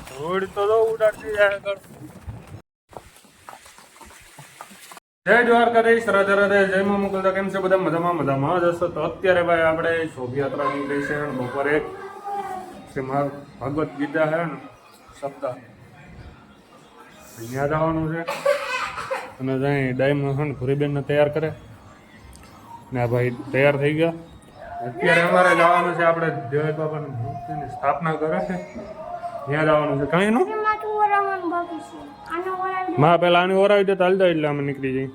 ધૂળ તો ઉડાડતી જાય આગળ. જય દ્વારકાધીશ, રાધે રાધે, જય માં મોકલતા. કેમ છે બધા? મજામાં જ હશો. તો અત્યારે ભાઈ આપણે શોભાયાત્રા નીકળી છે. બપોરે ભગવદ્ ગીતા છે ને સપ્તાહ અહીંયા જવાનું છે. અને ત્યાં ડાયમંડ ભૂરીબેનને તૈયાર કરે ને ભાઈ તૈયાર થઈ ગયા. અત્યારે અમારે જવાનું છે આપણે દેવ બાબાની મૂર્તિની સ્થાપના કરે છે ત્યાં જવાનું છે. કઈ નું માં પેલા આની ઓરાવી દે ચાલતા એટલે અમે નીકળી જઈએ.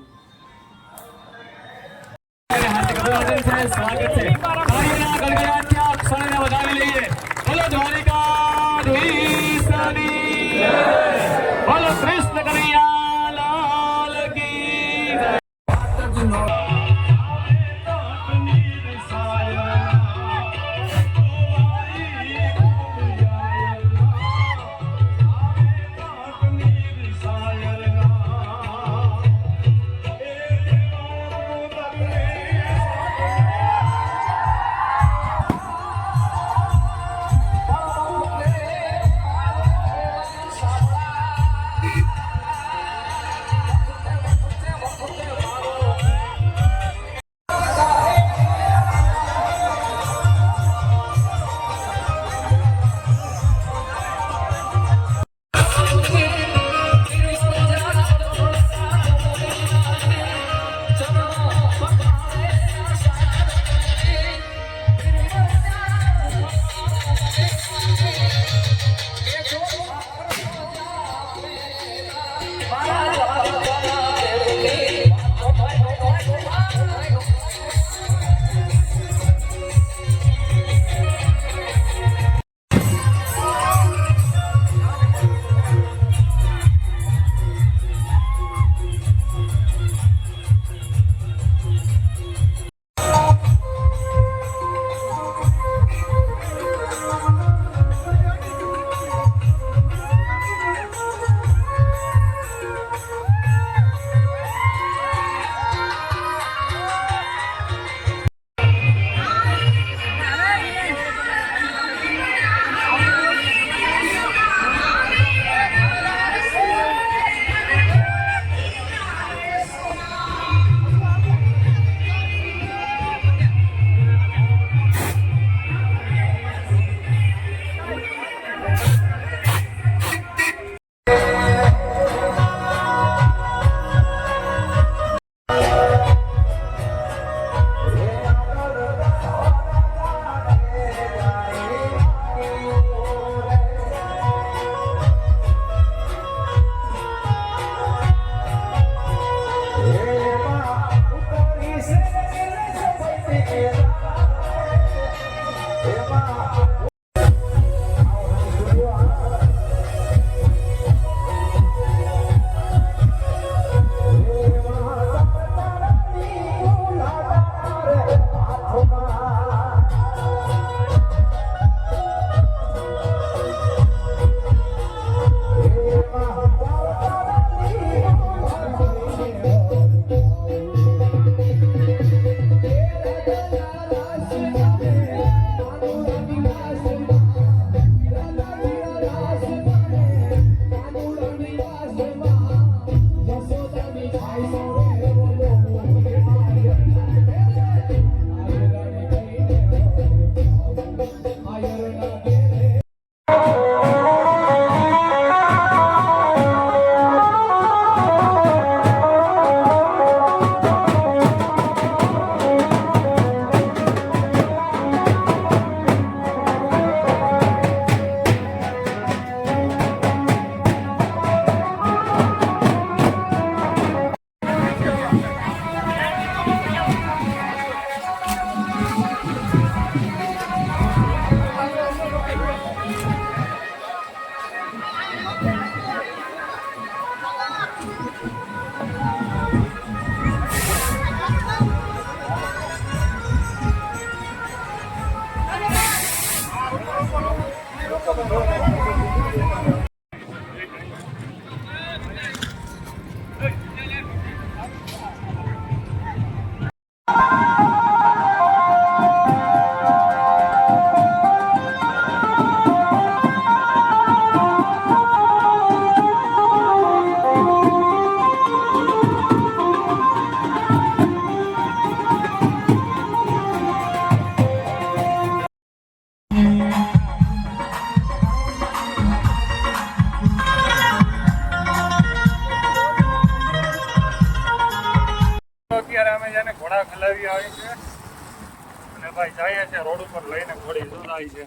જાય છે રોડ ઉપર લઈને ઘોડી જોડાય છે.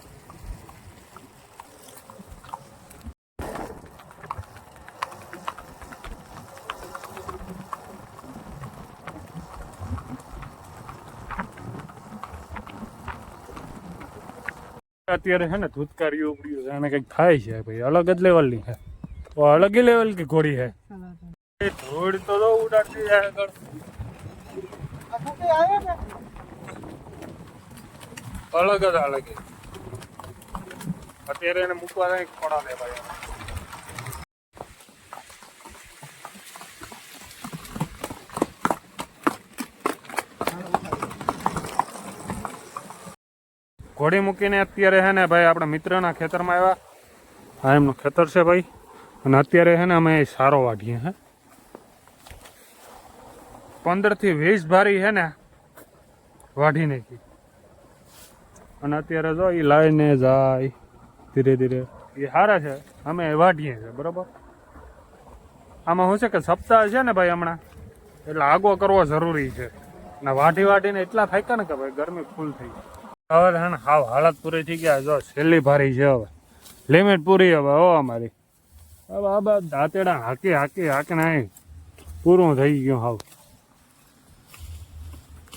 અત્યારે છે ને ધૂતકારી ઉપડ્યું છે અને કંઈક થાય છે ભાઈ, અલગ જ લેવલની છે. તો અલગ લેવલ की ઘોડી है. ધૂળ તો ઉડાડતી જાય આગળ. અલગ જ અલગ. અત્યારે એને મૂકવા જાય ખોડા દે ભાઈ. ઘોડી મૂકીને અત્યારે છે ને ભાઈ આપણા મિત્રના ખેતરમાં આવ્યા. હા એમનું ખેતર છે ભાઈ. અને અત્યારે છે ને અમે સારો વાઢીએ હે 15 થી 20 ભારી છે ને વાઢી નાખી. અને અત્યારે જો એ લાઈને જાય ધીરે ધીરે. એ સારા છે, અમે વાઢીએ છીએ બરાબર. આમાં શું છે કે સપ્તાહ છે ને ભાઈ હમણાં, એટલે આગો કરવો જરૂરી છે. ને વાઢીને એટલા થાક્યા ને કે ભાઈ ગરમી ફૂલ થઈ ગઈ. હવે છે ને હાવ હાલત પૂરી થઈ ગયા. જો છેલ્લી ભારી છે, હવે લિમિટ પૂરી હવે અમારી. હવે આ દાંતેડા હાકી હાકીને પૂરું થઈ ગયું હાવ.